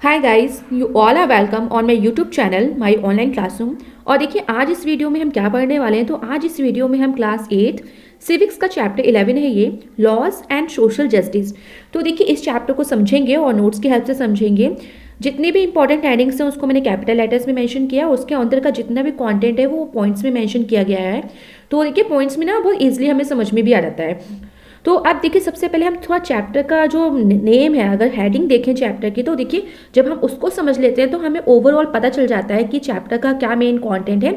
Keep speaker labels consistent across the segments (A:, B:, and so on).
A: Hi guys, you all are welcome on my YouTube channel my online classroom. और देखिए आज इस video में हम क्या पढ़ने वाले हैं। तो आज इस वीडियो में हम क्लास 8 सिविक्स का चैप्टर 11 है, ये लॉज एंड सोशल जस्टिस। तो देखिए इस चैप्टर को समझेंगे और नोट्स की हेल्प से समझेंगे। जितने भी इंपॉर्टेंट हेडिंग्स हैं उसको मैंने कैपिटल लेटर्स में मेंशन किया, उसके अंदर का जितना भी कंटेंट है वो पॉइंट्स में मेंशन किया गया है। तो देखिए पॉइंट्स में ना बहुत ईजिली हमें समझ में भी आ जाता है। तो अब देखिए सबसे पहले हम थोड़ा चैप्टर का जो नेम है, अगर हेडिंग देखें चैप्टर की, तो देखिए जब हम उसको समझ लेते हैं तो हमें ओवरऑल पता चल जाता है कि चैप्टर का क्या मेन कंटेंट है,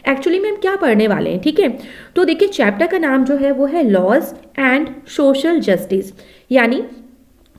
A: एक्चुअली में हम क्या पढ़ने वाले हैं। ठीक है, तो देखिए चैप्टर का नाम जो है वो है लॉज एंड सोशल जस्टिस, यानी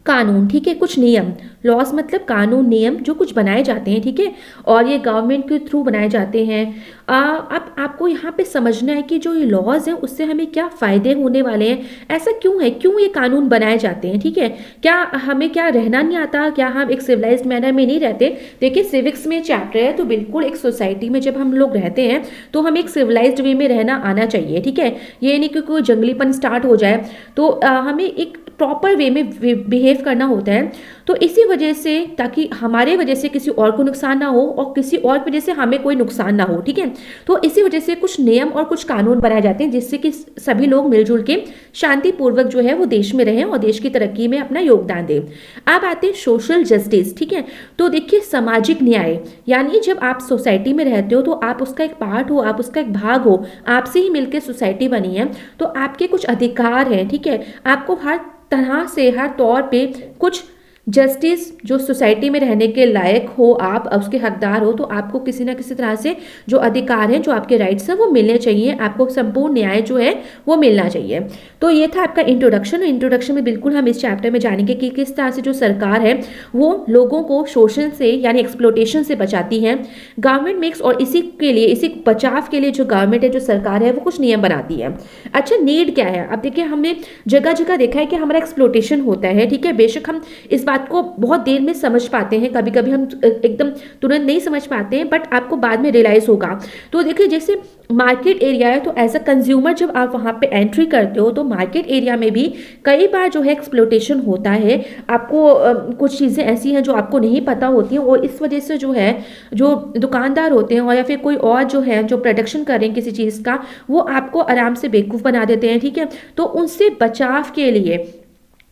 A: कानून। ठीक है, कुछ नियम। लॉस मतलब कानून, नियम जो कुछ बनाए जाते हैं। ठीक है, और ये गवर्नमेंट के थ्रू बनाए जाते हैं। अब आपको यहाँ पे समझना है कि जो ये लॉज हैं उससे हमें क्या फ़ायदे होने वाले हैं, ऐसा क्यों है, क्यों ये कानून बनाए जाते हैं। ठीक है, क्या हमें क्या रहना नहीं आता, क्या हम एक सिविलाइज्ड मैनर में नहीं रहते। देखिए सिविक्स में चैप्टर है, तो बिल्कुल एक सोसाइटी में जब हम लोग रहते हैं तो हमें एक सिविलाइज्ड वे में रहना आना चाहिए। ठीक है, ये नहीं कि कोई जंगलीपन स्टार्ट हो जाए, तो हमें एक प्रॉपर वे में बिहेव करना होता है। तो इसी वजह से, ताकि हमारे वजह से किसी और को नुकसान ना हो और किसी और वजह से हमें कोई नुकसान ना हो। ठीक है, तो इसी वजह से कुछ नियम और कुछ कानून बनाए जाते हैं जिससे कि सभी लोग मिलजुल के शांतिपूर्वक जो है वो देश में रहें और देश की तरक्की में अपना योगदान दें। अब आते हैं सोशल जस्टिस। ठीक है, तो देखिए सामाजिक न्याय, यानी जब आप सोसाइटी में रहते हो तो आप उसका एक पार्ट हो, आप उसका एक भाग हो, आपसे ही मिलकर सोसाइटी बनी है, तो आपके कुछ अधिकार हैं। ठीक है, आपको हर तरह से, हर तौर पे कुछ जस्टिस, जो सोसाइटी में रहने के लायक हो, आप उसके हकदार हो, तो आपको किसी ना किसी तरह से जो अधिकार हैं, जो आपके राइट्स हैं वो मिलने चाहिए। आपको संपूर्ण न्याय जो है वो मिलना चाहिए। तो ये था आपका इंट्रोडक्शन। इंट्रोडक्शन में बिल्कुल हम इस चैप्टर में जानेंगे कि किस तरह से जो सरकार है वो लोगों को शोषण से यानी एक्सप्लोटेशन से बचाती है। गवर्नमेंट मेक्स, और इसी के लिए, इसी बचाव के लिए जो गवर्नमेंट है, जो सरकार है, वो कुछ नियम बनाती है। अच्छा, नीड क्या है। अब देखिए हमने जगह जगह देखा है कि हमारा एक्सप्लोटेशन होता है। ठीक है, बेशक हम इस बात को बहुत देर में समझ पाते हैं, कभी कभी हम एकदम तुरंत नहीं समझ पाते हैं, बट आपको बाद में रियलाइज होगा। तो देखिए जैसे मार्केट एरिया है, तो एज अ कंज्यूमर जब आप वहाँ पे एंट्री करते हो तो मार्केट एरिया में भी कई बार जो है एक्सप्लोटेशन होता है। आपको कुछ चीज़ें ऐसी हैं जो आपको नहीं पता होती हैं, और इस वजह से जो है जो दुकानदार होते हैं और या फिर कोई और जो है जो प्रोडक्शन कर रहे हैं किसी चीज़ का, वो आपको आराम से बेवकूफ़ बना देते हैं। ठीक है, तो उनसे बचाव के लिए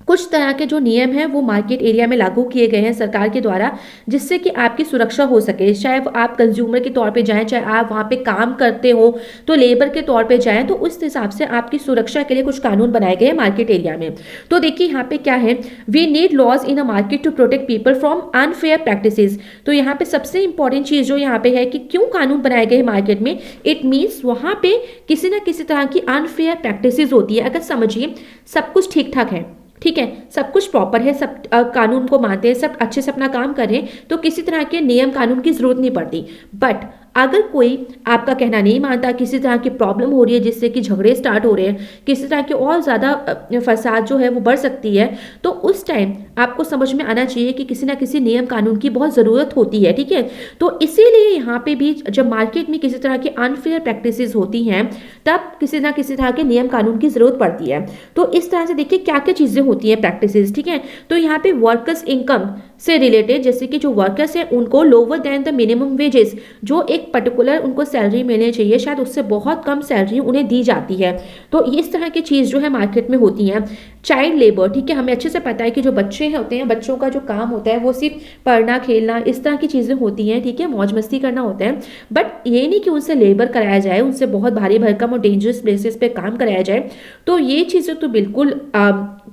A: कुछ तरह के जो नियम हैं वो मार्केट एरिया में लागू किए गए हैं सरकार के द्वारा, जिससे कि आपकी सुरक्षा हो सके। चाहे आप कंज्यूमर के तौर पे जाएं, चाहे आप वहाँ पे काम करते हो तो लेबर के तौर पे जाएं, तो उस हिसाब से आपकी सुरक्षा के लिए कुछ कानून बनाए गए हैं मार्केट एरिया में। तो देखिए यहाँ पे क्या है, we need laws in a market to protect people from unfair practices. तो यहाँ पे सबसे इंपॉर्टेंट चीज़ जो यहाँ पे है कि क्यों कानून बनाए गए हैं मार्केट में, इट मीन्स वहाँ पे किसी ना किसी तरह की अनफेयर प्रैक्टिसेस होती है। अगर समझिए सब कुछ ठीक ठाक है, ठीक है, सब कुछ प्रॉपर है, सब कानून को मानते हैं, सब अच्छे से अपना काम करें, तो किसी तरह के नियम कानून की जरूरत नहीं पड़ती। बट अगर कोई आपका कहना नहीं मानता, किसी तरह की प्रॉब्लम हो रही है जिससे कि झगड़े स्टार्ट हो रहे हैं, किसी तरह के और ज़्यादा फसाद जो है वो बढ़ सकती है, तो उस टाइम आपको समझ में आना चाहिए कि किसी ना किसी नियम कानून की बहुत ज़रूरत होती है। ठीक है, तो इसीलिए यहाँ पे भी जब मार्केट में किसी तरह की अनफेयर प्रैक्टिसेस होती हैं तब किसी ना किसी तरह के नियम कानून की ज़रूरत पड़ती है। तो इस तरह से देखिए क्या क्या चीज़ें होती हैं प्रैक्टिसेस। ठीक है, तो यहाँ पे वर्कर्स इनकम से रिलेटेड, जैसे कि जो वर्कर्स हैं उनको lower than the minimum wages, जो एक पर्टिकुलर उनको सैलरी मिलनी चाहिए, शायद उससे बहुत कम सैलरी उन्हें दी जाती है। तो इस तरह की चीज़ जो है मार्केट में होती है। चाइल्ड लेबर, ठीक है, हमें अच्छे से पता है कि जो बच्चे होते हैं, बच्चों का जो काम होता है वो सिर्फ पढ़ना, खेलना, इस तरह की चीज़ें होती हैं। ठीक है, मौज मस्ती करना होता है, बट ये नहीं कि उनसे लेबर कराया जाए, उनसे बहुत भारी भरकम और डेंजरस प्लेसेस पे काम कराया जाए। तो ये चीज़ें तो बिल्कुल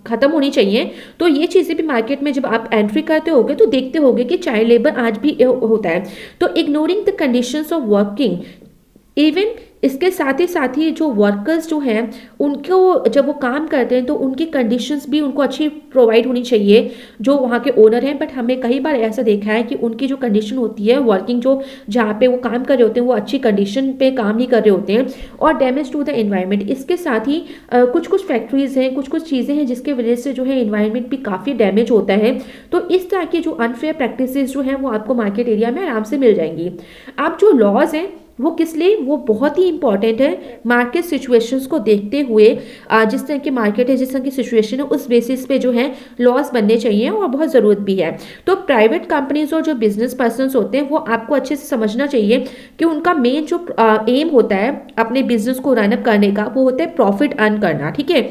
A: ख़त्म होनी चाहिए। तो ये चीज़ें भी मार्केट में जब आप एंट्री करते होगे तो देखते होगे कि चाइल्ड लेबर आज भी होता है। तो ignoring the conditions of working, even इसके साथ ही जो वर्कर्स जो हैं उनको जब वो काम करते हैं तो उनकी कंडीशंस भी उनको अच्छी प्रोवाइड होनी चाहिए, जो वहाँ के ओनर हैं। बट हमें कई बार ऐसा देखा है कि उनकी जो कंडीशन होती है वर्किंग, जो जहाँ पे वो काम कर रहे होते हैं वो अच्छी कंडीशन पे काम नहीं कर रहे होते हैं, और डैमेज टू द एनवायरनमेंट। इसके साथ ही कुछ कुछ फैक्ट्रीज हैं, कुछ कुछ चीज़ें हैं जिसके वजह से जो है एनवायरनमेंट भी काफ़ी डैमेज होता है। तो इस तरह की जो अनफेयर प्रैक्टिसेस जो हैं वो आपको मार्केट एरिया में आराम से मिल जाएंगी। अब जो लॉज हैं वो किस लिए, वो बहुत ही इंपॉर्टेंट है मार्केट सिचुएशंस को देखते हुए। जिस तरह की मार्केट है, जिस तरह की सिचुएशन है, उस बेसिस पे जो है लॉस बनने चाहिए और बहुत ज़रूरत भी है। तो प्राइवेट कंपनीज और जो बिजनेस पर्सनस होते हैं वो आपको अच्छे से समझना चाहिए कि उनका मेन जो एम होता है अपने बिजनेस को रन अप करने का, वो होता है प्रॉफिट अर्न करना, ठीक है।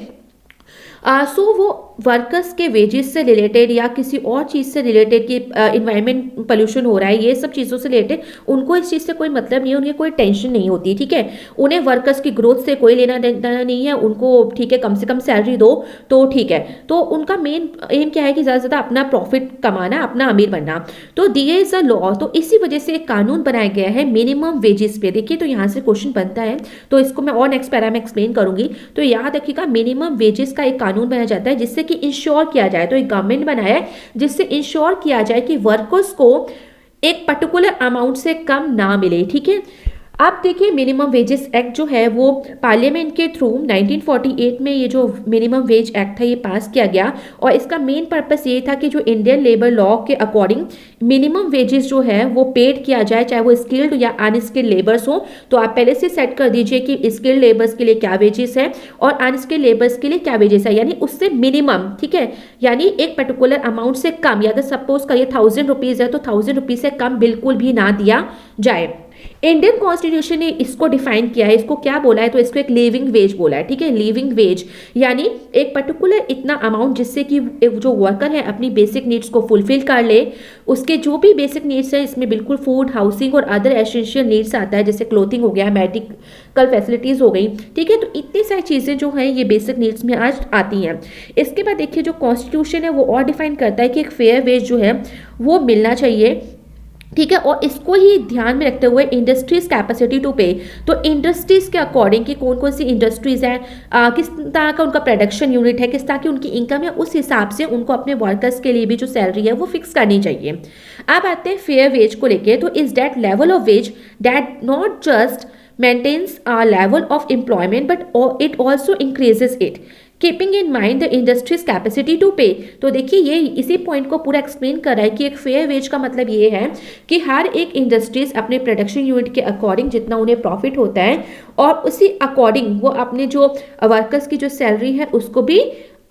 A: सो वो वर्कर्स के वेजेस से रिलेटेड या किसी और चीज़ से रिलेटेड कि इन्वायरमेंट पोल्यूशन हो रहा है, ये सब चीज़ों से रिलेटेड उनको इस चीज़ से कोई मतलब नहीं है, उन्हें कोई टेंशन नहीं होती, ठीक है। उन्हें वर्कर्स की ग्रोथ से कोई लेना देना नहीं है, उनको ठीक है कम से कम सैलरी दो तो ठीक है। तो उनका मेन एम क्या है कि ज़्यादा से ज़्यादा अपना प्रॉफिट कमाना, अपना अमीर बनना। तो दिए इज़ अ लॉ, तो इसी वजह से एक कानून बनाया गया है मिनिमम वेजेस पे। देखिए तो यहाँ से क्वेश्चन बनता है, तो इसको मैं और नेक्स्ट पैरा में एक्सप्लेन करूंगी। तो याद रखिएगा मिनिमम वेजेस का एक कानून बनाया जाता है जिससे कि इंश्योर किया जाए, तो एक गवर्नमेंट बनाया है जिससे इंश्योर किया जाए कि वर्कर्स को एक पर्टिकुलर अमाउंट से कम ना मिले, ठीक है। अब देखिए मिनिमम वेजेस एक्ट जो है वो पार्लियामेंट के थ्रू 1948 में ये जो मिनिमम वेज एक्ट था ये पास किया गया, और इसका मेन पर्पस ये था कि जो इंडियन लेबर लॉ के अकॉर्डिंग मिनिमम वेजेस जो है वो पेड किया जाए, चाहे वो स्किल्ड या अनस्किल्ड लेबर्स हो। तो आप पहले से सेट कर दीजिए कि स्किल्ड लेबर्स के लिए क्या वेजेस है और अनस्किल्ड लेबर्स के लिए क्या वेजेस है, यानी उससे मिनिमम, ठीक है, यानी एक पर्टिकुलर अमाउंट से कम, या अगर सपोज करिए 1000 रुपीज़ है तो 1000 रुपीज़ से कम बिल्कुल भी ना दिया जाए। इंडियन कॉन्स्टिट्यूशन ने इसको डिफाइन किया है, इसको क्या बोला है, तो इसको एक लिविंग वेज बोला है, ठीक है। लिविंग वेज यानी एक पर्टिकुलर इतना अमाउंट जिससे कि जो वर्कर है अपनी बेसिक नीड्स को फुलफिल कर ले। उसके जो भी बेसिक नीड्स है, इसमें बिल्कुल फूड, हाउसिंग और अदर एसेंशियल नीड्स आता है, जैसे क्लोथिंग हो गया, मेडिकल फैसिलिटीज हो गई, ठीक है। तो इतनी सारी चीज़ें जो हैं ये बेसिक नीड्स में आज आती हैं। इसके बाद देखिए जो कॉन्स्टिट्यूशन है वो और डिफाइन करता है कि एक फेयर वेज जो है वो मिलना चाहिए, ठीक है। और इसको ही ध्यान में रखते हुए इंडस्ट्रीज कैपेसिटी टू पे, तो इंडस्ट्रीज के अकॉर्डिंग कि कौन कौन सी इंडस्ट्रीज हैं, किस तरह का उनका प्रोडक्शन यूनिट है, किस तरह की उनकी इनकम है, उस हिसाब से उनको अपने वर्कर्स के लिए भी जो सैलरी है वो फिक्स करनी चाहिए। अब आते हैं फेयर वेज को लेके, तो is that level of ways that not just maintains a level of employment but it also increases it keeping in mind the industries capacity to pay. तो देखिए ये इसी पॉइंट को पूरा एक्सप्लेन कर रहा है कि एक फेयर वेज का मतलब ये है कि हर एक इंडस्ट्रीज अपने प्रोडक्शन यूनिट के अकॉर्डिंग जितना उन्हें प्रॉफिट होता है और उसी अकॉर्डिंग वो अपने जो वर्कर्स की जो सैलरी है उसको भी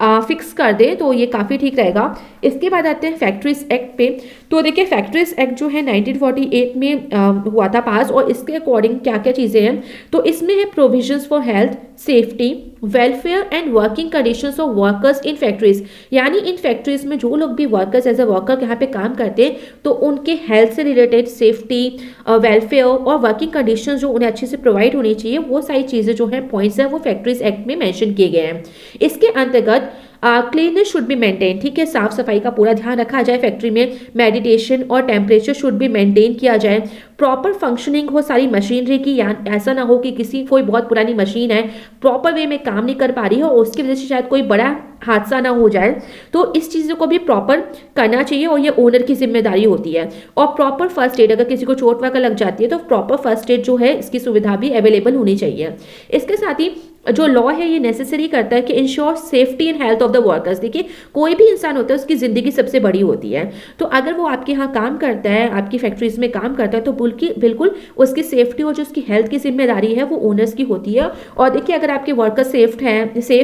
A: फिक्स कर दे, तो ये काफ़ी ठीक रहेगा। इसके बाद आते हैं फैक्ट्रीज एक्ट पे। तो देखिए फैक्ट्रीज एक्ट जो है 1948 में हुआ था पास, और इसके अकॉर्डिंग क्या क्या चीज़ें हैं, तो इसमें है provisions for health, safety, welfare and working conditions of workers in factories, यानी इन फैक्ट्रीज में जो लोग भी वर्कर्स एज अ वर्कर यहाँ पे काम करते हैं तो उनके हेल्थ से रिलेटेड सेफ्टी, वेलफेयर और वर्किंग कंडीशंस जो उन्हें अच्छे से प्रोवाइड होनी चाहिए, वो सारी चीज़ें जो हैं पॉइंट्स हैं वो फैक्ट्रीज एक्ट में मेंशन किए गए हैं। इसके अंतर्गत क्लीननेस शुड बी मेंटेन, ठीक है, साफ सफाई का पूरा ध्यान रखा जाए फैक्ट्री में, मेडिटेशन और टेम्परेचर शुड बी मेंटेन किया जाए, प्रॉपर फंक्शनिंग हो सारी मशीनरी की, या ऐसा ना हो कि किसी कोई बहुत पुरानी मशीन है प्रॉपर वे में काम नहीं कर पा रही हो और उसकी वजह से शायद कोई बड़ा हादसा ना हो जाए, तो इस चीज़ों को भी प्रॉपर करना चाहिए और ये ओनर की जिम्मेदारी होती है। और प्रॉपर फर्स्ट एड, अगर किसी को चोट वगैरह लग जाती है तो प्रॉपर फर्स्ट एड जो है इसकी सुविधा भी अवेलेबल होनी चाहिए। इसके साथ ही जो लॉ है ये नेसेसरी करता है कि ensure safety and health of the workers. देखिए कोई भी इंसान होता है उसकी ज़िंदगी सबसे बड़ी होती है, तो अगर वो आपके यहाँ काम करता है, आपकी फैक्ट्रीज में काम करता है, तो बिल्कुल उसकी सेफ्टी और जो उसकी हेल्थ की जिम्मेदारी है वो ओनर्स की होती है। और देखिए अगर आपके वर्कर सेफ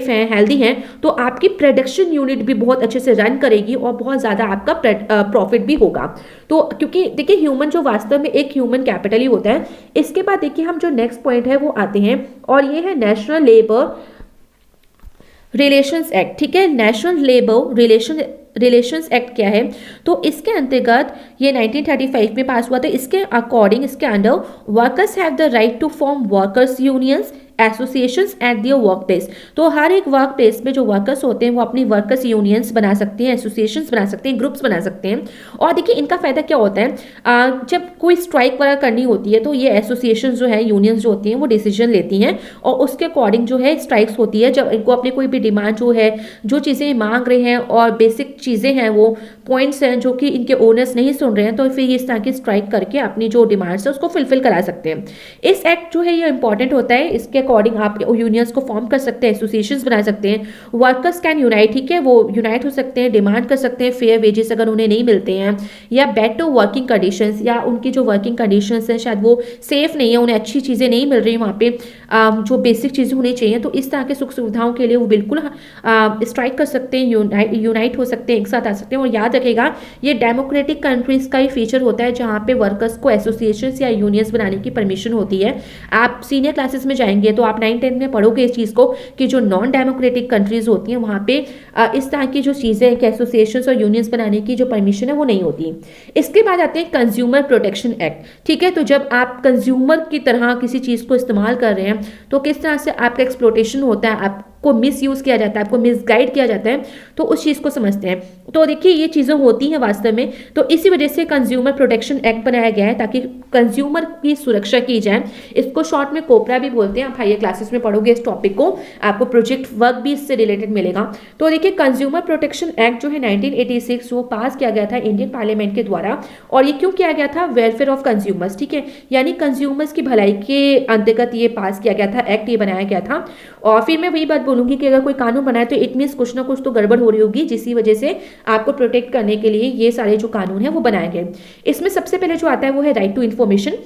A: हैं, हेल्दी हैं, तो आपकी प्रोडक्शन यूनिट भी बहुत अच्छे से रन करेगी और बहुत ज़्यादा आपका प्रॉफिट भी होगा। तो क्योंकि देखिए ह्यूमन जो वास्तव में एक ह्यूमन कैपिटल ही होता है। इसके बाद देखिए हम जो नेक्स्ट पॉइंट है वो आते हैं, और ये है नेशनल लेबर रिलेशंस एक्ट, ठीक है। नेशनल लेबर रिलेशंस एक्ट क्या है, तो इसके अंतर्गत ये 1935 में पास हुआ था। इसके अकॉर्डिंग, इसके under workers have the right to form workers unions, associations at their work place. तो हर एक वर्क प्लेस में जो वर्कर्स होते हैं वो अपनी वर्कर्स यूनियंस बना सकते हैं, एसोसिएशंस बना सकते हैं, ग्रुप्स बना सकते हैं। और देखिए इनका फायदा क्या होता है, जब कोई स्ट्राइक वगैरह करनी होती है तो ये एसोसिएशन जो है, यूनियंस जो होती हैं वो डिसीजन लेती हैं और उसके अकॉर्डिंग जो है स्ट्राइक्स होती है। जब इनको अपनी कोई भी डिमांड जो है, जो चीज़ें मांग रहे हैं और बेसिक चीज़ें हैं वो पॉइंट्स हैं जो कि इनके ओनर्स नहीं सुन रहे हैं, तो फिर इस तरह की स्ट्राइक करके अपनी जो डिमांड्स है उसको फुलफिल करा सकते हैं। इस एक्ट जो है ये इंपॉर्टेंट होता है, इसके अकॉर्डिंग आप यूनियंस को फॉर्म कर सकते हैं, एसोसिएशंस बना सकते हैं, वर्कर्स कैन यूनाइट, ठीक है, वो यूनाइट हो सकते हैं, डिमांड कर सकते हैं फेयर वेजेस अगर उन्हें नहीं मिलते हैं, या बेटर वर्किंग कंडीशंस, या उनकी जो वर्किंग कंडीशंस हैं शायद वो सेफ नहीं है, उन्हें अच्छी चीज़ें नहीं मिल रही वहाँ पे, जो बेसिक चीज़ें होनी चाहिए, तो इस तरह के सुख सुविधाओं के लिए वो बिल्कुल स्ट्राइक कर सकते हैं, यूनाइट हो सकते हैं, एक साथ आ सकते हैं। और याद रखेगा ये डेमोक्रेटिक कंट्रीज का ही फीचर होता है जहाँ पे वर्कर्स को एसोसिएशंस या यूनियंस बनाने की परमिशन होती है। आप सीनियर क्लासेस में जाएंगे तो आप 9-10 में पढ़ोगे इस चीज़ को कि जो नॉन डेमोक्रेटिक कंट्रीज होती हैं वहाँ पे इस तरह की जो चीज़ें हैं कि एसोसिएशंस और यूनियंस बनाने की जो परमिशन है वो नहीं होती। इसके बाद आते हैं कंज्यूमर प्रोटेक्शन एक्ट, ठीक है। तो जब आप कंज्यूमर की तरह किसी चीज़ को इस्तेमाल कर रहे हैं तो किस तरह से आपका एक्सप्लोटेशन होता है, आपको मिस यूज़ किया जाता है, आपको मिसगाइड किया जाता है, तो उस चीज़ को समझते हैं। तो देखिए ये चीज़ें होती हैं वास्तव में, तो इसी वजह से कंज्यूमर प्रोटेक्शन एक्ट बनाया गया है ताकि कंज्यूमर की सुरक्षा की जाए। इसको शॉर्ट में कोपरा भी बोलते हैं, आप हायर क्लासेस में पढ़ोगे इस टॉपिक को, आपको प्रोजेक्ट वर्क भी इससे रिलेटेड मिलेगा। तो देखिए कंज्यूमर प्रोटेक्शन एक्ट जो है 1986 वो पास किया गया था इंडियन पार्लियामेंट के द्वारा, और ये क्यों किया गया था, वेलफेयर ऑफ कंज्यूमर्स, ठीक है, यानी कंज्यूमर्स की भलाई के अंतर्गत ये पास किया गया था, एक्ट ये बनाया गया था। और फिर मैं वही बात बोलूंगी कि अगर कोई कानून बनाए तो इट मीन्स कुछ ना कुछ तो गड़बड़ हो रही होगी, जिसकी वजह से आपको प्रोटेक्ट करने के लिए ये सारे जो कानून है वो बनाए गए। इसमें सबसे पहले जो आता है वो है राइट टू इन्फॉर्मेशन।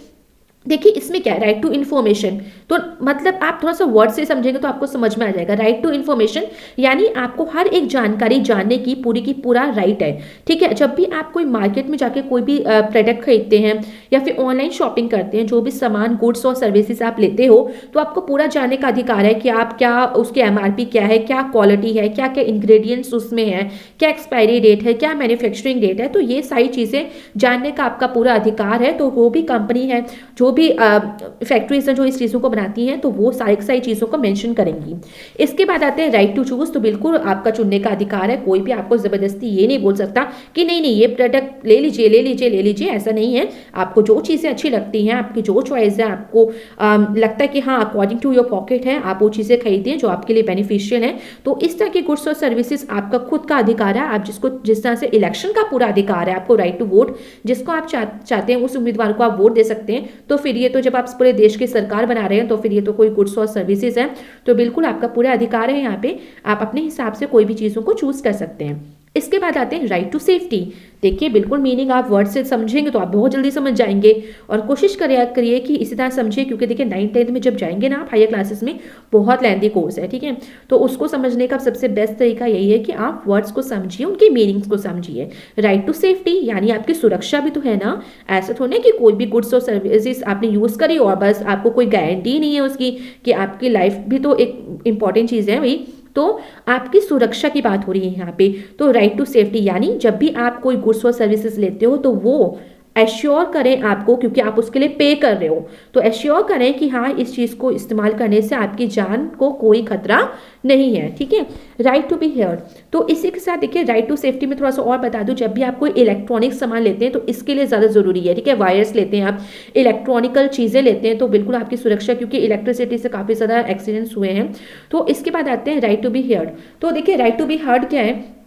A: देखिए इसमें क्या है राइट टू इन्फॉर्मेशन, तो मतलब आप थोड़ा सा वर्ड से समझेंगे तो आपको समझ में आ जाएगा। राइट टू इन्फॉर्मेशन यानी आपको हर एक जानकारी जानने की पूरा राइट है, ठीक है। जब भी आप कोई मार्केट में जाके कोई भी प्रोडक्ट खरीदते हैं या फिर ऑनलाइन शॉपिंग करते हैं, जो भी सामान गुड्स और सर्विसेज आप लेते हो, तो आपको पूरा जानने का अधिकार है कि आप क्या उसकी एमआरपी क्या है, क्या क्वालिटी है, क्या क्या इंग्रेडिएंट्स उसमें है, क्या एक्सपायरी डेट है, क्या मैन्युफैक्चरिंग डेट है, तो ये सारी चीज़ें जानने का आपका पूरा अधिकार है। तो वो भी कंपनी है, जो भी फैक्ट्रीज हैं जो इस चीज़ों को बनाती हैं, तो वो सारी चीज़ों को मेंशन करेंगी। इसके बाद आते हैं राइट टू चूज, तो बिल्कुल आपका चुनने का अधिकार है, कोई भी आपको ज़बरदस्ती ये नहीं बोल सकता कि नहीं नहीं ये प्रोडक्ट ले लीजिए ले लीजिए ले लीजिए, ऐसा नहीं है। आपको जो चीज़ें अच्छी लगती हैं, आपकी जो चॉइस है, आपको लगता है कि हाँ अकॉर्डिंग टू योर पॉकेट है, आप वो चीज़ें खरीदें जो आपके लिए बेनिफिशियल है। तो इस तरह की गुड्स और सर्विसेज आपका खुद का अधिकार है। आप जिस तरह से इलेक्शन का पूरा अधिकार है, आपको राइट टू वोट, जिसको आप चाहते हैं उस उम्मीदवार को आप वोट दे सकते हैं। तो फिर ये तो जब आप पूरे देश की सरकार बना रहे हैं तो फिर ये तो कोई गुड्स और सर्विसेज है, तो बिल्कुल आपका पूरा अधिकार है, यहाँ पे आप अपने हिसाब से कोई भी चीज़ों को चूज कर सकते हैं। इसके बाद आते हैं राइट टू सेफ्टी। देखिए बिल्कुल मीनिंग आप वर्ड से समझेंगे तो आप बहुत जल्दी समझ जाएंगे, और कोशिश करिए कि इसी तरह समझिए, क्योंकि देखिए 9th-10th में जब जाएंगे ना आप हायर क्लासेस में, बहुत लेंथी कोर्स है, ठीक है। तो उसको समझने का सबसे बेस्ट तरीका यही है कि आप वर्ड्स को समझिए, उनकी मीनिंग्स को समझिए। राइट टू सेफ्टी यानी आपकी सुरक्षा भी तो है ना, ऐसा थोड़ा कि कोई भी गुड्स और सर्विसेज आपने यूज़ करी और बस आपको कोई गारंटी नहीं है उसकी, कि आपकी लाइफ भी तो एक इंपॉर्टेंट चीज़ है भाई, तो आपकी सुरक्षा की बात हो रही है यहाँ पे। तो राइट टू सेफ्टी यानी जब भी आप कोई गुड्स और सर्विसेज लेते हो तो वो एश्योर करें आपको, क्योंकि आप उसके लिए पे कर रहे हो, तो एश्योर करें कि हाँ इस चीज़ को इस्तेमाल करने से आपकी जान को कोई खतरा नहीं है, ठीक है। राइट टू बी हेयर्ड, तो इसी के साथ देखिए राइट टू सेफ्टी में थोड़ा सा और बता दूं, जब भी आप कोई इलेक्ट्रॉनिक सामान लेते हैं तो इसके लिए ज़्यादा ज़रूरी है, ठीक है। वायर्स लेते हैं आप, इलेक्ट्रॉनिकल चीज़ें लेते हैं, तो बिल्कुल आपकी सुरक्षा, क्योंकि इलेक्ट्रिसिटी से काफ़ी ज़्यादा एक्सीडेंट्स हुए हैं। तो इसके बाद आते हैं राइट टू बी हेयर्ड। तो देखिए राइट टू बी हर्ड क्या है,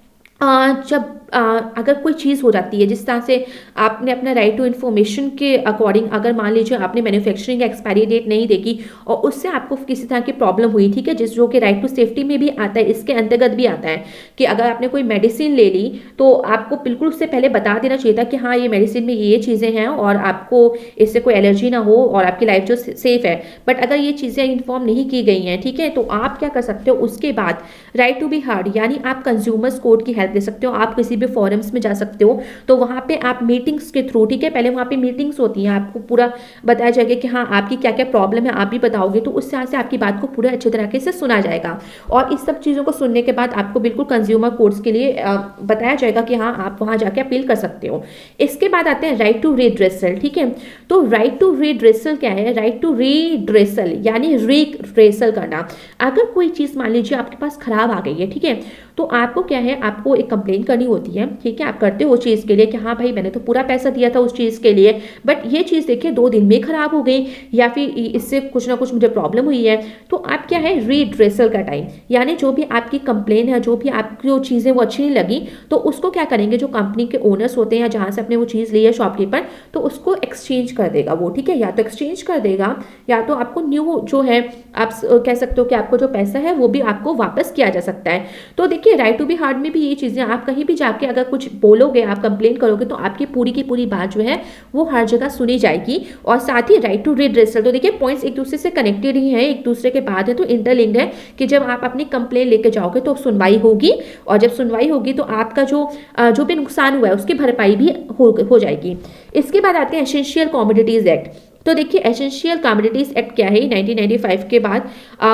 A: जब अगर कोई चीज़ हो जाती है, जिस तरह से आपने अपना राइट टू इन्फॉर्मेशन के अकॉर्डिंग, अगर मान लीजिए आपने मैन्युफैक्चरिंग एक्सपायरी डेट नहीं देखी और उससे आपको किसी तरह की प्रॉब्लम हुई, ठीक है, जो कि राइट टू सेफ्टी में भी आता है, इसके अंतर्गत भी आता है कि अगर आपने कोई मेडिसिन ले ली तो आपको बिल्कुल उससे पहले बता देना चाहिए था कि हाँ ये मेडिसिन में ये चीज़ें हैं और आपको इससे कोई एलर्जी ना हो और आपकी लाइफ जो सेफ है। बट अगर ये चीज़ें इन्फॉर्म नहीं की गई हैं, ठीक है, तो आप क्या कर सकते हो उसके बाद राइट टू बी हर्ड, यानी आप कंज्यूमर्स कोर्ट की हेल्प ले सकते हो। आप किसी भी फोरम्स में जा सकते हो, तो वहां पे आप मीटिंग्स के थ्रू, ठीक है, पहले वहां पे मीटिंग्स होती हैं, आपको पूरा बताया जाएगा कि हाँ आपकी क्या क्या प्रॉब्लम है, आप भी बताओगे, तो उस तरह से आपकी बात को पूरा अच्छे तरीके से सुना जाएगा। और इस सब चीज़ों को सुनने के बाद आपको बिल्कुल कंज्यूमर कोर्ट्स के लिए बताया जाएगा कि हाँ आप वहां जाके अपील कर सकते हो। इसके बाद आते हैं राइट टू रिड्रेसल, ठीक है। तो राइट टू रिड्रेसल क्या है, राइट टू रिड्रेसल यानी रिड्रेसल करना। अगर कोई चीज़ मान लीजिए आपके पास खराब आ गई है, ठीक है, तो आपको क्या है, आपको एक कंप्लेन करनी होती है, ठीक है, आप करते हो चीज़ के लिए कि हाँ भाई मैंने तो पूरा पैसा दिया था उस चीज़ के लिए, बट ये चीज़ देखिए 2 दिन में खराब हो गई या फिर इससे कुछ ना कुछ मुझे प्रॉब्लम हुई है, तो आप क्या है रीड्रेसल का टाइम, यानी जो भी आपकी कंप्लेन है, जो भी आपकी जो चीज़ें वो अच्छी नहीं लगी, तो उसको क्या करेंगे, जो कंपनी के ओनर्स होते हैं या जहाँ से आपने वो चीज़ ली है शॉपकीपर, तो उसको एक्सचेंज कर देगा वो, ठीक है, या तो एक्सचेंज कर देगा या तो आपको न्यू जो है आप कह सकते हो कि आपको जो पैसा है वो भी आपको वापस किया जा सकता है। तो देखिए राइट टू बी हार्ड में भी ये चीज़ें, आप कहीं भी जाके अगर कुछ बोलोगे, आप कंप्लेन करोगे, तो आपकी पूरी की पूरी बात जो है वो हर जगह सुनी जाएगी। और साथ ही राइट टू रिड्रेसल, तो देखिए पॉइंट्स एक दूसरे से कनेक्टेड ही है, एक दूसरे के बाद है, तो इंटरलिंक्ड है कि जब आप अपनी कंप्लेन लेके जाओगे तो सुनवाई होगी, और जब सुनवाई होगी तो आपका जो भी नुकसान हुआ है उसकी भरपाई भी हो जाएगी। इसके बाद आते हैं एसेंशियल कमोडिटीज एक्ट। तो देखिए एसेंशियल कमोडिटीज एक्ट क्या है, 1995 के बाद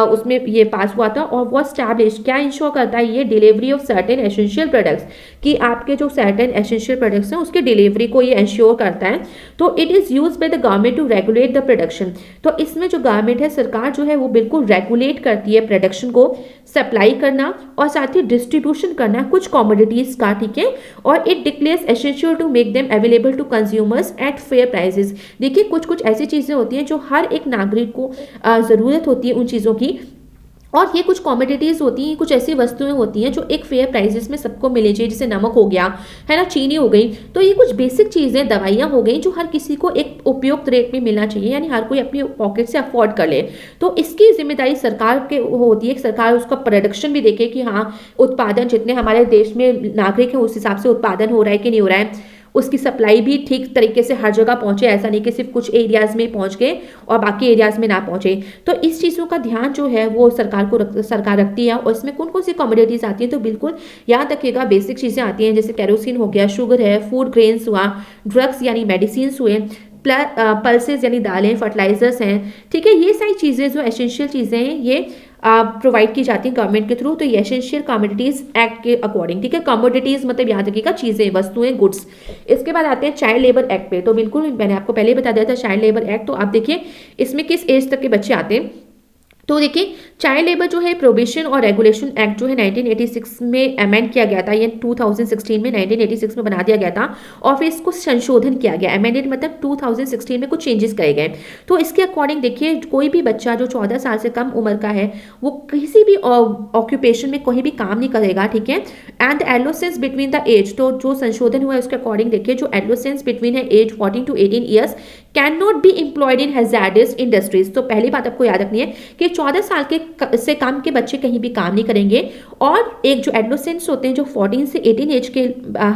A: उसमें ये पास हुआ था, और वो स्टैब्लिश क्या इंश्योर करता है, ये delivery of certain essential products, कि आपके जो सर्टेन एसेंशियल प्रोडक्ट्स हैं उसके डिलीवरी को ये इंश्योर करता है। तो it is use by the government to regulate the production, तो इसमें जो गवर्नमेंट है, सरकार जो है वो बिल्कुल रेगुलेट करती है प्रोडक्शन को, सप्लाई करना और साथ ही डिस्ट्रीब्यूशन करना कुछ कमोडिटीज का, ठीक है, और it declares essential to make them available to consumers at fair prices. देखिए कुछ कुछ ऐसी चीज़ें होती हैं जो हर एक नागरिक को ज़रूरत होती है उन चीज़ों की, और ये कुछ कमोडिटीज़ होती हैं, कुछ ऐसी वस्तुएं होती हैं जो एक फेयर प्राइसेस में सबको मिले चाहिए, जैसे नमक हो गया, है ना, चीनी हो गई, तो ये कुछ बेसिक चीज़ें, दवाइयाँ हो गई, जो हर किसी को एक उपयुक्त रेट में मिलना चाहिए, यानी हर कोई अपनी पॉकेट से अफोर्ड कर ले। तो इसकी जिम्मेदारी सरकार के होती है, सरकार उसका प्रोडक्शन भी देखे कि हाँ उत्पादन जितने हमारे देश में नागरिक हैं उस हिसाब से उत्पादन हो रहा है कि नहीं हो रहा है, उसकी सप्लाई भी ठीक तरीके से हर जगह पहुंचे, ऐसा नहीं कि सिर्फ कुछ एरियाज में पहुंच गए और बाकी एरियाज में ना पहुंचे। तो इस चीज़ों का ध्यान जो है वो सरकार रखती है, और इसमें कौन कौन सी कमोडिटीज आती हैं, तो बिल्कुल याद रखिएगा बेसिक चीज़ें आती हैं, जैसे केरोसिन हो गया, शुगर है, फूड ग्रेन्स हुआ, ड्रग्स यानी मेडिसिन हुए, पल्सेस यानी दालें, फर्टिलाइजर्स हैं, ठीक है, ये सारी चीज़ें जो एसेंशियल चीज़ें हैं ये प्रोवाइड की जाती है गवर्नमेंट के थ्रू। तो ये एसेंशियल कमोडिटीज एक्ट के अकॉर्डिंग, ठीक है, कमोडिटीज मतलब याद रखिएगा चीज़ें, वस्तुएं, गुड्स। इसके बाद आते हैं चाइल्ड लेबर एक्ट पे। तो बिल्कुल मैंने आपको पहले ही बता दिया था चाइल्ड लेबर एक्ट, तो आप देखिए इसमें किस एज तक के बच्चे आते हैं। तो देखिए चाइल्ड लेबर जो है प्रोहिबिशन और रेगुलेशन एक्ट जो है 1986 में अमेंड किया गया था, ये 2016 में 1986 में बना दिया गया था, और फिर इसको संशोधन किया गया, अमेंडेड मतलब 2016 में कुछ चेंजेस करे गए। तो इसके अकॉर्डिंग देखिए कोई भी बच्चा जो 14 साल से कम उम्र का है वो किसी भी ऑक्यूपेशन में कोई भी काम नहीं करेगा, ठीक है, and adolescence between the age, तो जो संशोधन हुआ है उसके अकॉर्डिंग देखिए जो एडोलेसेंस बिटवीन है age 14 to 18 years can not be employed in hazardous industries. तो पहली बात आपको याद रखनी है कि 14 साल के से कम के बच्चे कहीं भी काम नहीं करेंगे, और एक जो एडोलेसेंट्स होते हैं जो 14 से 18 एज के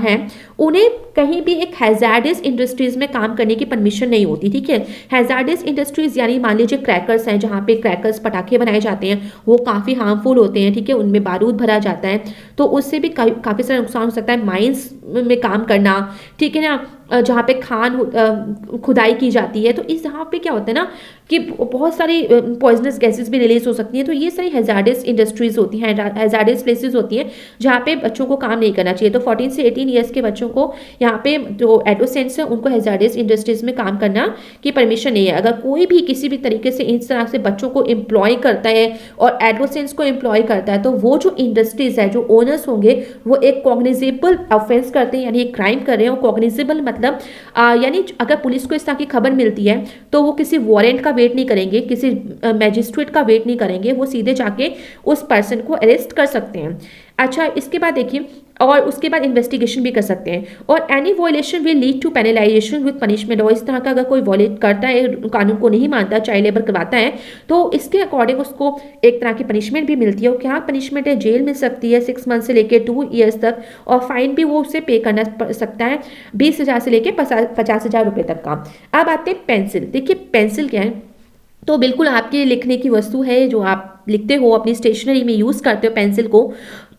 A: हैं उन्हें कहीं भी एक हैजार्डस इंडस्ट्रीज में काम करने की परमिशन नहीं होती, ठीक है। हैजार्डस इंडस्ट्रीज यानी मान लीजिए क्रैकर्स हैं, जहाँ पे क्रैकर्स पटाखे बनाए जाते हैं वो काफ़ी हार्मफुल होते हैं, ठीक है, उनमें बारूद भरा जाता है, तो उससे भी काफ़ी सारा नुकसान हो सकता है। माइंस में काम करना, ठीक है ना, जहाँ पे खुदाई की जाती है, तो इस जहाँ पे क्या होता है ना कि बहुत सारी पॉइजनस गैसेस भी रिलीज हो सकती हैं। तो ये सारी हैजार्डस इंडस्ट्रीज होती हैं, हैजार्डस प्लेसेस होती हैं जहाँ पे बच्चों को काम नहीं करना चाहिए। तो 14 से 18 ईयर्स के बच्चों को यहाँ पे जो एडोलेसेंट्स हैं उनको हैजार्डस इंडस्ट्रीज में काम करना की परमिशन नहीं है। अगर कोई भी किसी भी तरीके से इस तरह से बच्चों को एम्प्लॉय करता है और एडोलेसेंट्स को एम्प्लॉय करता है, तो वो जो इंडस्ट्रीज है, जो ओनर्स होंगे, वो एक कॉग्निजेबल ऑफेंस करते हैं, यानी एक क्राइम कर रहे हैं। कॉग्निजेबल मतलब यानी अगर पुलिस को इस तरह की खबर मिलती है तो वो किसी वारंट का वेट नहीं करेंगे, किसी मैजिस्ट्रेट का वेट नहीं करेंगे, वो सीधे जाके उस पर्सन को अरेस्ट कर सकते हैं। अच्छा, इसके बाद देखिए, और उसके बाद इन्वेस्टिगेशन भी कर सकते हैं, और any violation will lead to penalization with punishment. और इस तरह का अगर कोई वॉयलेट करता है, कानून को नहीं मानता, चाइल्ड लेबर करवाता है, तो इसके अकॉर्डिंग उसको एक तरह की पनिशमेंट भी मिलती है। और क्या पनिशमेंट है, जेल मिल सकती है 6 मंथ से लेकर 2 ईयर्स तक, और फाइन भी वो उसे पे करना पड़ सकता है 20,000 से लेकर 50,000 रुपये तक का। अब आते हैं पेंसिल। देखिए पेंसिल क्या है, तो बिल्कुल आपके लिखने की वस्तु है, जो आप लिखते हो अपनी स्टेशनरी में यूज़ करते हो पेंसिल को।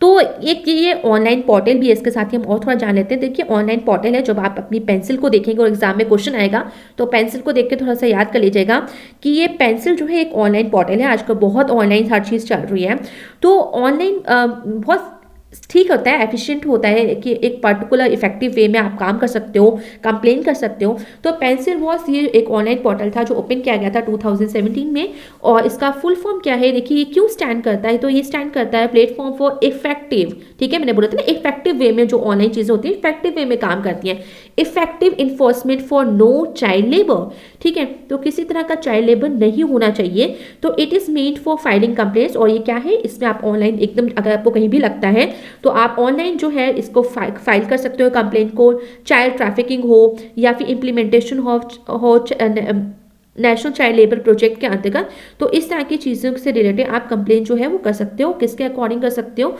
A: तो एक ये ऑनलाइन पोर्टल भी है, इसके साथ ही हम और थोड़ा जान लेते हैं। देखिए ऑनलाइन पोर्टल है, जब आप अपनी पेंसिल को देखेंगे और एग्जाम में क्वेश्चन आएगा तो पेंसिल को देख के थोड़ा सा याद कर लीजिएगा कि ये पेंसिल जो है एक ऑनलाइन पोर्टल है। आजकल बहुत ऑनलाइन हर चीज़ चल रही है, तो ऑनलाइन बहुत ठीक होता है, एफिशिएंट होता है कि एक पर्टिकुलर इफेक्टिव वे में आप काम कर सकते हो, कंप्लेन कर सकते हो। तो पेंसिल वॉस ये एक ऑनलाइन पोर्टल था जो ओपन किया गया था 2017 में। और इसका फुल फॉर्म क्या है, देखिए ये क्यों स्टैंड करता है, तो ये स्टैंड करता है प्लेटफॉर्म फॉर इफेक्टिव, ठीक है, मैंने बोला था ना इफेक्टिव वे में जो ऑनलाइन चीजें होती है इफेक्टिव वे में काम करती हैं, effective enforcement for no child labour, ठीक है, तो किसी तरह का चाइल्ड लेबर नहीं होना चाहिए। तो it is made for filing complaints, और ये क्या है, इसमें आप ऑनलाइन एकदम अगर आपको कहीं भी लगता है तो आप ऑनलाइन जो है इसको फाइल कर सकते हो कंप्लेंट को, चाइल्ड ट्रैफिकिंग हो या फिर इम्प्लीमेंटेशन हो नेशनल चाइल्ड लेबर प्रोजेक्ट के अंतर्गत। तो इस तरह की चीज़ों से रिलेटेड आप कंप्लेन जो है वो कर सकते हो, किसके अकॉर्डिंग कर सकते हो।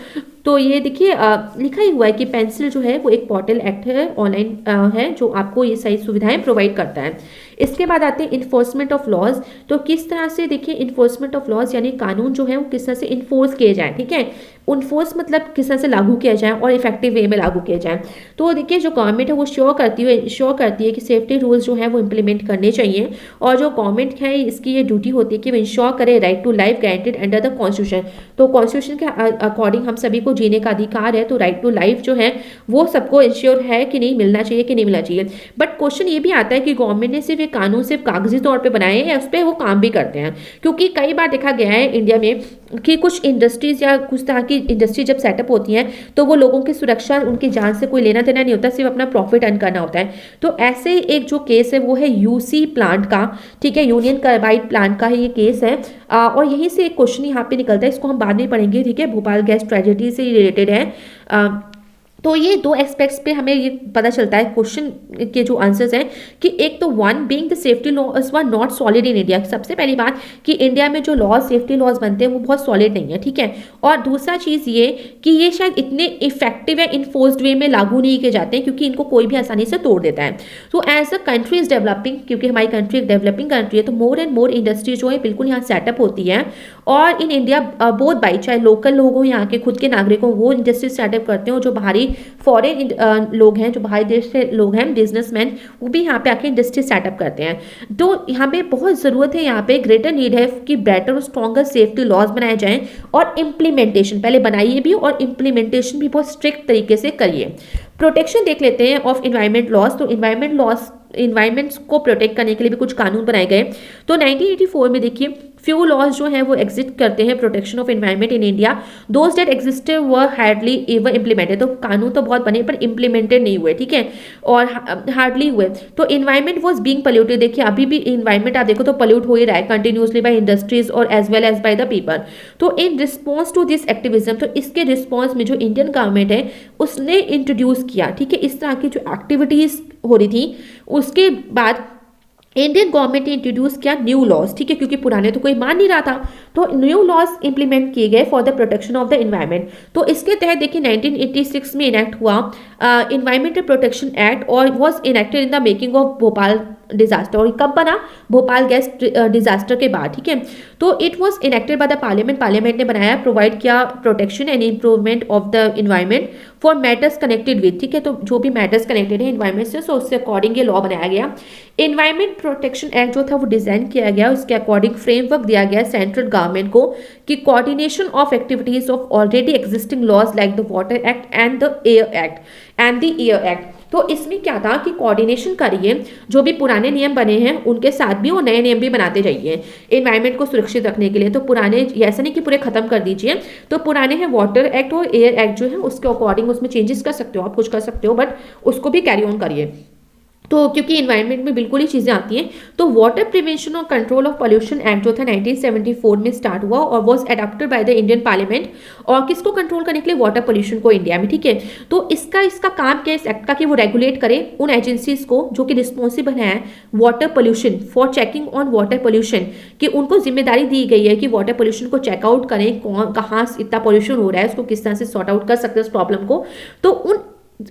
A: तो ये देखिए लिखा ही हुआ है कि पेंसिल जो है वो एक पोर्टल एक्ट है, ऑनलाइन है, जो आपको ये सही सुविधाएं प्रोवाइड करता है। इसके बाद आते हैं इन्फोर्समेंट ऑफ लॉज। तो किस तरह से देखिए इन्फोर्समेंट ऑफ लॉज यानी कानून जो है वो किस तरह से इन्फोर्स किए जाए, ठीक है, इन्फोर्स मतलब किस तरह से लागू किया जाए और इफेक्टिव वे में लागू किया जाए। तो देखिए जो गवर्नमेंट है वो श्योर करती है कि सेफ्टी रूल्स जो है वो इम्प्लीमेंट करने चाहिए। और जो गवर्नमेंट है इसकी ये ड्यूटी होती है कि वो इंश्योर करे right to life guaranteed under the constitution. तो कॉन्स्टिट्यूशन के अकॉर्डिंग हम सभी को जीने का अधिकार है, तो राइट टू लाइफ जो है वो सबको इंश्योर है कि नहीं, मिलना चाहिए कि नहीं मिलना चाहिए। बट क्वेश्चन ये भी आता है कि गवर्नमेंट ने सिर्फ ये कानून सिर्फ कागजी तौर पे बनाए हैं या उस पर वो काम भी करते हैं, क्योंकि कई बार देखा गया है इंडिया में कि कुछ इंडस्ट्रीज या कुछ तरह की इंडस्ट्री जब सेटअप होती हैं तो वो लोगों की सुरक्षा, उनकी जान से कोई लेना देना नहीं होता, सिर्फ अपना प्रॉफिट अर्न करना होता है। तो ऐसे ही एक जो केस है वो है यूसी प्लांट का, ठीक है, यूनियन कार्बाइड प्लांट का ये केस है। और यहीं से एक क्वेश्चन यहाँ पे निकलता है, इसको हम बाद में पढ़ेंगे, ठीक है, भोपाल गैस ट्रेजेडी से रिलेटेड है। तो ये दो एस्पेक्ट्स पे हमें ये पता चलता है क्वेश्चन के जो आंसर्स हैं कि एक तो one being the safety laws were not solid in India, सबसे पहली बात कि इंडिया में जो लॉज सेफ्टी लॉज बनते हैं वो बहुत सॉलिड नहीं है, ठीक है। और दूसरा चीज़ ये कि ये शायद इतने इफेक्टिव या इन्फोर्स्ड वे में लागू नहीं किए जाते हैं क्योंकि इनको कोई भी आसानी से तोड़ देता है। तो as a country is developing, क्योंकि हमारी कंट्री एक डेवलपिंग कंट्री है, तो मोर एंड मोर इंडस्ट्री जो है बिल्कुल यहाँ सेटअप होती है। और इन इंडिया बोथ बाई, चाहे लोकल लोग हों यहाँ के खुद के नागरिकों, वो इंडस्ट्री सेटअप करते हो, जो बाहरी फॉरेन लोग हैं, जो बाहरी देश से लोग हैं, बिजनेसमैन, वो भी यहाँ पे आके इंडस्ट्री सेटअप करते हैं। तो यहाँ पे बहुत ज़रूरत है, यहाँ पे ग्रेटर नीड है कि बेटर और स्ट्रॉन्गर सेफ्टी लॉज बनाए जाएं और इम्प्लीमेंटेशन पहले बनाइए भी और इम्प्लीमेंटेशन भी बहुत स्ट्रिक्ट तरीके से करिए। प्रोटेक्शन देख लेते हैं ऑफ इन्वायरमेंट लॉज। तो इन्वायरमेंट लॉज, इन्वायरमेंट्स को प्रोटेक्ट करने के लिए भी कुछ कानून बनाए गए। तो 1984 में देखिए फ्यू लॉज जो हैं वो एग्जिस्ट करते हैं protection of environment in India, those that existed were hardly ever implemented. तो कानून तो बहुत बने पर इम्प्लीमेंटेड नहीं हुए, ठीक है, और हार्डली हुए। तो इन्वायरमेंट वॉज बीइंग पोल्यूटेड, देखिए अभी भी इन्वायरमेंट आप देखो तो पोल्यूट हो ही रहा है कंटिन्यूसली बाय इंडस्ट्रीज और as well as by the people. तो in response to this activism, तो इसके रिस्पॉन्स में जो इंडियन गवर्नमेंट है उसने इंट्रोड्यूस किया, ठीक है, इस तरह की जो एक्टिविटीज हो रही थी। उसके बाद इंडियन गवर्नमेंट ने इंट्रोड्यूस किया न्यू लॉज, ठीक है, क्योंकि पुराने तो कोई मान नहीं रहा था, तो न्यू लॉज इंप्लीमेंट किए गए for the protection of the environment. तो इसके तहत देखिए 1986 में इनेक्ट हुआ इन्वायरमेंटल प्रोटेक्शन एक्ट और was enacted in the making of Bhopal disaster. और कब बना, भोपाल गैस डिजास्टर के बाद, ठीक है। तो it was enacted by the parliament, parliament ने बनाया, प्रोवाइड किया protection and improvement of the environment for matters connected with, ठीक है, तो जो भी मैटर्स कनेक्टेड है इन्वायरमेंट से, सो उससे अकॉर्डिंग ये लॉ बनाया गया। इन्वायरमेंट प्रोटेक्शन एक्ट जो था वो डिजाइन किया गया, उसके अकॉर्डिंग फ्रेमवर्क दिया गया सेंट्रल गवर्नमेंट को कि coordination of activities of already existing laws like the water act and the air act. तो इसमें क्या था कि कोऑर्डिनेशन करिए, जो भी पुराने नियम बने हैं उनके साथ भी वो नए नियम भी बनाते जाइए एनवायरनमेंट को सुरक्षित रखने के लिए। तो पुराने ऐसा नहीं कि पूरे खत्म कर दीजिए, तो पुराने हैं वाटर एक्ट और एयर एक्ट जो है उसके अकॉर्डिंग उसमें चेंजेस कर सकते हो, आप कुछ कर सकते हो, बट उसको भी कैरी ऑन करिए। तो क्योंकि इन्वायरमेंट में बिल्कुल ही चीज़ें आती हैं। तो वाटर प्रिवेंशन और कंट्रोल ऑफ पोल्यूशन एक्ट जो था 1974 में स्टार्ट हुआ और was adopted by the Indian parliament, और किसको कंट्रोल करने के लिए, वाटर पोल्यूशन को इंडिया में, ठीक है। तो इसका काम क्या है इस एक्ट का कि वो रेगुलेट करे उन एजेंसीज को जो कि रिस्पॉन्सिबल है water pollution for checking on water pollution, कि उनको जिम्मेदारी दी गई है कि वाटर पोल्यूशन को चेकआउट करें, कौन कहाँ इतना पोल्यूशन हो रहा है, उसको किस तरह से सॉर्ट आउट कर सकते हैं उस प्रॉब्लम को। तो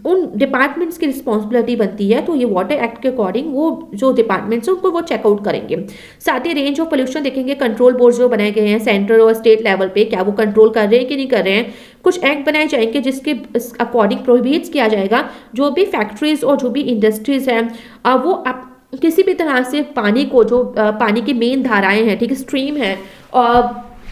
A: उन डिपार्टमेंट्स की रिस्पॉन्सिबिलिटी बनती है। तो ये वाटर एक्ट के अकॉर्डिंग वो जो डिपार्टमेंट्स हैं उनको वो चेकआउट करेंगे। साथ ही रेंज ऑफ पोल्यूशन देखेंगे, कंट्रोल बोर्ड जो बनाए गए हैं सेंट्रल और स्टेट लेवल पे, क्या वो कंट्रोल कर रहे हैं कि नहीं कर रहे हैं। कुछ एक्ट बनाए जाएंगे जिसके अकॉर्डिंग प्रोहिबिट किया जाएगा जो भी फैक्ट्रीज और जो भी इंडस्ट्रीज हैं वो किसी भी तरह से पानी को, जो पानी की मेन धाराएं हैं, ठीक है, स्ट्रीम है,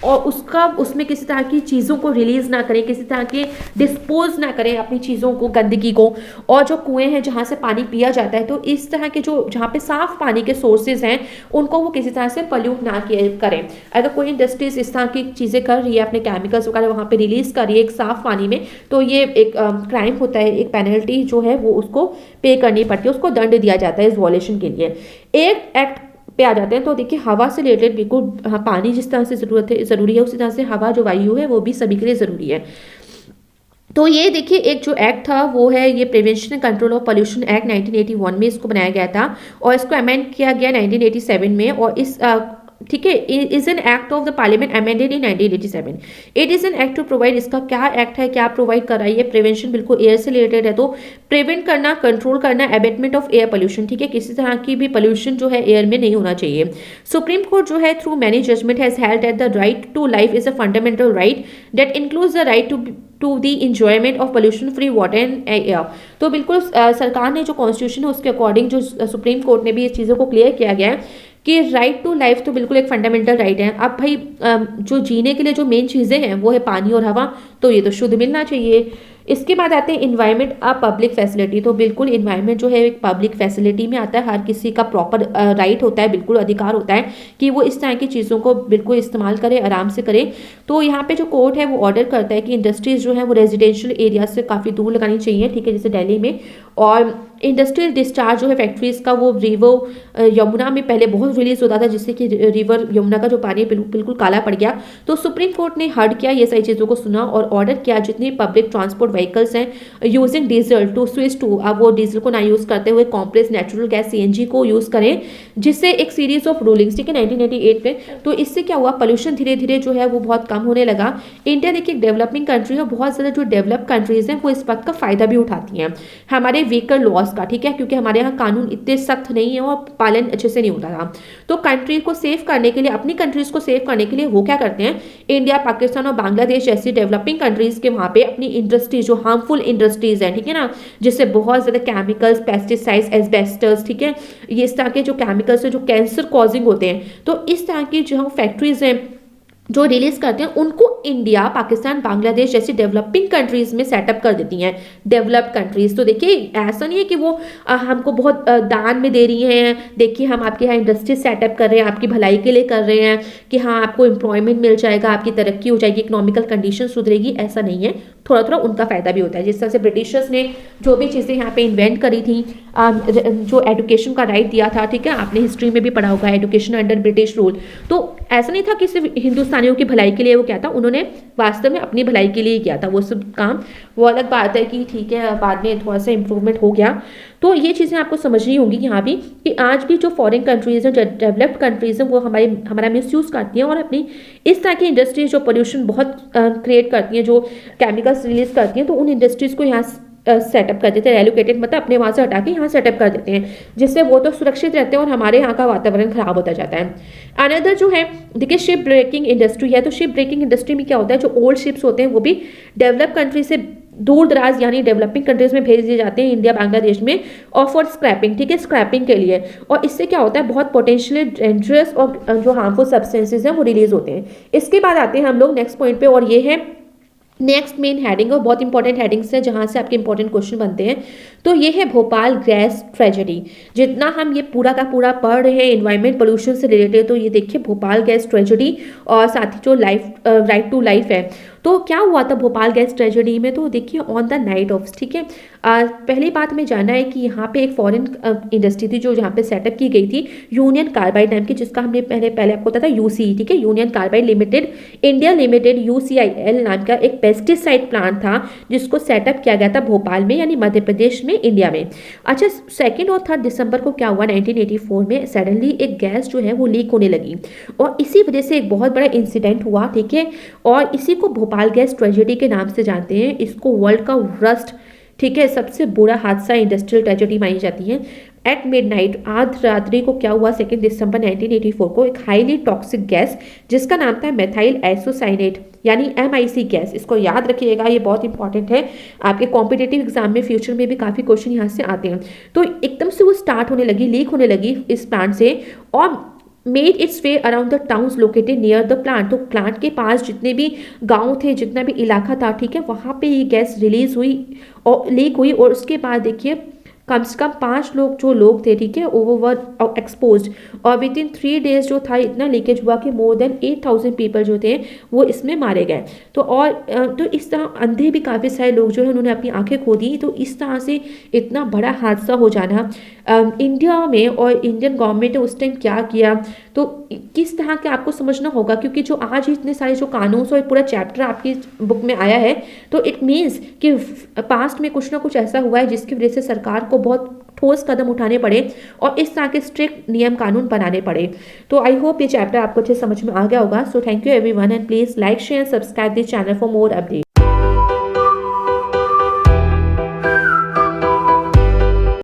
A: और उसका उसमें किसी तरह की चीज़ों को रिलीज़ ना करें, किसी तरह के डिस्पोज ना करें अपनी चीज़ों को, गंदगी को। और जो कुएँ हैं जहाँ से पानी पिया जाता है, तो इस तरह के जो जहाँ पे साफ़ पानी के सोर्सेज हैं उनको वो किसी तरह से पल्यूट ना करें। अगर कोई इंडस्ट्रीज इस तरह की चीज़ें कर रही है, अपने केमिकल्स वगैरह वहाँ पे रिलीज़ कर रही है एक साफ़ पानी में, तो ये एक क्राइम होता है, एक पेनल्टी जो है वो उसको पे करनी पड़ती है, उसको दंड दिया जाता है इस वॉलेशन के लिए। एक एक्ट पे आ जाते हैं तो देखिए हवा से रिलेटेड बिल्कुल, हाँ, पानी जिस तरह से ज़रूरी है उसी तरह से हवा जो वायु है वो भी सभी के लिए ज़रूरी है। तो ये देखिए एक जो एक्ट था वो है ये prevention and control of pollution act 1981 में इसको बनाया गया था, और इसको अमेंड किया गया 1987 में। और इस ठीक है, is an act of the parliament amended in 1987। It is an act to provide, इसका क्या एक्ट है, क्या प्रोवाइड कर रहा है, ये प्रिवेंशन बिल्कुल एयर से रिलेटेड है, तो प्रिवेंट करना, कंट्रोल करना, एबेटमेंट ऑफ एयर पोल्यूशन। ठीक है, किसी तरह की भी पोल्यूशन जो है एयर में नहीं होना चाहिए। सुप्रीम कोर्ट जो है through many judgement has held that the right to life is a fundamental right that includes the right to the enjoyment of pollution free water and air. तो बिल्कुल सरकार ने जो कॉन्स्टिट्यूशन है उसके अकॉर्डिंग जो सुप्रीम कोर्ट ने भी इस चीज़ों को क्लियर किया गया है कि राइट टू लाइफ तो बिल्कुल एक फंडामेंटल राइट है। अब भाई जो जीने के लिए जो मेन चीज़ें हैं वो है पानी और हवा, तो ये तो शुद्ध मिलना चाहिए। इसके बाद आते हैं इन्वायरमेंट अ पब्लिक फैसिलिटी। तो बिल्कुल इन्वायरमेंट जो है एक पब्लिक फैसिलिटी में आता है, हर किसी का प्रॉपर राइट होता है, बिल्कुल अधिकार होता है कि वो इस तरह की चीज़ों को बिल्कुल इस्तेमाल करे, आराम से करे। तो यहाँ पे जो कोर्ट है वो ऑर्डर करता है कि इंडस्ट्रीज जो है वो रेजिडेंशियल एरिया से काफ़ी दूर लगानी चाहिए, ठीक है, जैसे दिल्ली में। और इंडस्ट्रियल डिस्चार्ज जो है फैक्ट्रीज का वो रिवर यमुना में पहले बहुत रिलीज होता था, जिससे कि रिवर यमुना का जो पानी बिल्कुल काला पड़ गया। तो सुप्रीम कोर्ट ने हर्ड किया, ये सारी चीज़ों को सुना और ऑर्डर किया जितने पब्लिक ट्रांसपोर्ट व्हीकल्स हैं using diesel to switch to, अब वो डीजल को ना यूज़ करते हुए कॉम्प्लेक्स नेचुरल गैस सीएनजी को यूज़ करें, जिससे एक सीरीज ऑफ रूलिंग्स, ठीक है, 1998 में। तो इससे क्या हुआ, पोल्यूशन धीरे धीरे जो है वो बहुत कम होने लगा। इंडिया देखिए डेवलपिंग कंट्री है, बहुत ज़्यादा जो डेवलप कंट्रीज हैं वो इस बात का फ़ायदा भी उठाती हैं हमारे वेकर लॉस का, ठीक है, क्योंकि हमारे यहाँ कानून इतने सख्त नहीं है और पालन अच्छे से नहीं होता था। तो कंट्री को सेव करने के लिए, अपनी कंट्रीज को सेव करने के लिए वो क्या करते हैं, इंडिया, पाकिस्तान और बांग्लादेश जैसी डेवलपिंग कंट्रीज के वहाँ पे अपनी इंडस्ट्रीज जो हार्मफुल इंडस्ट्रीज हैं, ठीक है ना, जिससे बहुत ज़्यादा केमिकल्स, पेस्टिसाइड्स, एस्बेस्टस, ठीक है, ये इस तरह के जो केमिकल्स है जो कैंसर कॉजिंग होते हैं, तो इस तरह की जो फैक्ट्रीज हैं जो रिलीज करते हैं उनको इंडिया, पाकिस्तान, बांग्लादेश जैसी डेवलपिंग कंट्रीज में सेटअप कर देती हैं, डेवलप्ड कंट्रीज। तो देखिए ऐसा नहीं है कि वो हमको बहुत दान में दे रही हैं, देखिए हम आपके यहाँ इंडस्ट्री सेटअप कर रहे हैं, आपकी भलाई के लिए कर रहे हैं कि हाँ आपको एम्प्लॉयमेंट मिल जाएगा, आपकी तरक्की हो जाएगी, इकोनॉमिकल कंडीशन सुधरेगी, ऐसा नहीं है, थोड़ा थोड़ा उनका फायदा भी होता है। जिस तरह से ब्रिटिशर्स ने जो भी चीज़ें यहाँ पे इन्वेंट करी थी, जो एजुकेशन का राइट दिया था, ठीक है, आपने हिस्ट्री में भी पढ़ा होगा, एजुकेशन अंडर ब्रिटिश रूल। तो ऐसा नहीं था कि सिर्फ हिंदुस्तानियों की भलाई के लिए वो क्या था, उन्होंने वास्तव में अपनी भलाई के लिए किया था वो सब काम। वो अलग बात है कि ठीक है बाद में थोड़ा सा इम्प्रूवमेंट हो गया। तो ये चीज़ें आपको समझनी होंगी यहाँ भी कि आज भी जो फॉरेन कंट्रीज़ हैं, जो डेवलप्ड कंट्रीज़ हैं, वो हमारा मिसयूज़ करती हैं और अपनी इस तरह की इंडस्ट्रीज जो पोल्यूशन बहुत क्रिएट करती हैं, जो केमिकल्स रिलीज करती हैं, तो उन इंडस्ट्रीज़ को यहाँ सेटअप कर देते हैं, एलोकेटेड मतलब अपने वहाँ से हटा के यहाँ सेटअप कर देते हैं, जिससे वो तो सुरक्षित रहते हैं और हमारे यहाँ का वातावरण खराब होता जाता है। अनदर जो है देखिए शिप ब्रेकिंग इंडस्ट्री है। तो शिप ब्रेकिंग इंडस्ट्री में क्या होता है, जो ओल्ड शिप्स होते हैं वो भी डेवलप कंट्री से दूर दराज यानी डेवलपिंग कंट्रीज में भेज दिए जाते हैं, इंडिया, बांग्लादेश में, और फॉर स्क्रैपिंग, ठीक है, स्क्रैपिंग के लिए। और इससे क्या होता है, बहुत पोटेंशियली डेंजरस और जो हार्मफुल सब्सटेंसेज हैं वो रिलीज होते हैं। इसके बाद आते हैं हम लोग नेक्स्ट पॉइंट पे, और ये है नेक्स्ट मेन हेडिंग, और बहुत इंपॉर्टेंट हेडिंग्स है जहां से आपके इंपॉर्टेंट क्वेश्चन बनते हैं। तो ये है भोपाल गैस ट्रेजेडी। जितना हम ये पूरा का पूरा पढ़ रहे हैं एनवायरमेंट पोल्यूशन से रिलेटेड, तो ये देखिए भोपाल गैस ट्रेजेडी और साथ ही जो राइट टू लाइफ है। तो क्या हुआ था भोपाल गैस ट्रेजेडी में, तो देखिए ऑन द नाइट ऑफ, ठीक है, पहली बात में जानना है कि यहाँ पे एक फॉरेन इंडस्ट्री थी जो यहाँ पे सेटअप की गई थी, यूनियन कार्बाइड नाम की, जिसका हमने पहले आपको पता था यूसी, ठीक है, union carbide limited India limited, UCIL नाम का एक पेस्टिसाइड प्लांट था जिसको सेटअप किया गया था भोपाल में यानी मध्य प्रदेश में, इंडिया में। अच्छा, 2 और 3 दिसंबर को क्या हुआ, 1984 में सडनली एक गैस जो है वो लीक होने लगी और इसी वजह से एक बहुत बड़ा इंसिडेंट हुआ, ठीक है, और इसी को भोपाल गैस ट्रेजेडी के नाम से जानते हैं। इसको वर्ल्ड का वर्स्ट, ठीक है, सबसे बुरा हादसा इंडस्ट्रियल ट्रेजेडी मानी जाती है। एट मिडनाइट, आध रात्रि को क्या हुआ, 2 दिसंबर 1984 को एक हाईली टॉक्सिक गैस जिसका नाम था मेथाइल आइसोसाइनेट यानी MIC गैस, इसको याद रखिएगा, ये बहुत इंपॉर्टेंट है, आपके कॉम्पिटेटिव एग्जाम में फ्यूचर में भी काफ़ी क्वेश्चन यहाँ से आते हैं। तो एकदम से वो स्टार्ट होने लगी, लीक होने लगी इस प्लांट से, और made it's way around the towns located near the plant. तो प्लांट के पास जितने भी गांव थे, जितना भी इलाका था, ठीक है, वहां पे ये गैस रिलीज हुई और लीक हुई। और उसके बाद देखिए कम से कम 5 लोग जो लोग थे, ठीक है, ओवर वर एक्सपोज। और विद इन 3 डेज जो था इतना लीकेज हुआ कि मोर देन 8,000 पीपल जो थे वो इसमें मारे गए। तो और तो इस तरह अंधे भी काफ़ी सारे लोग जो है उन्होंने अपनी आंखें खो दी। तो इस तरह से इतना बड़ा हादसा हो जाना इंडिया में, और इंडियन गवर्नमेंट ने उस टाइम क्या किया, तो किस तरह के आपको समझना होगा। क्योंकि जो आज इतने सारे जो कानून और पूरा चैप्टर आपकी बुक में आया है, तो इट मीन्स कि पास्ट में कुछ ना कुछ ऐसा हुआ है जिसकी वजह से सरकार को बहुत ठोस कदम उठाने पड़े और इस तरह के स्ट्रिक्ट नियम कानून बनाने पड़े। तो आई होप ये चैप्टर आपको अच्छे समझ में आ गया होगा। So thank you everyone, and please like share subscribe this channel for more update.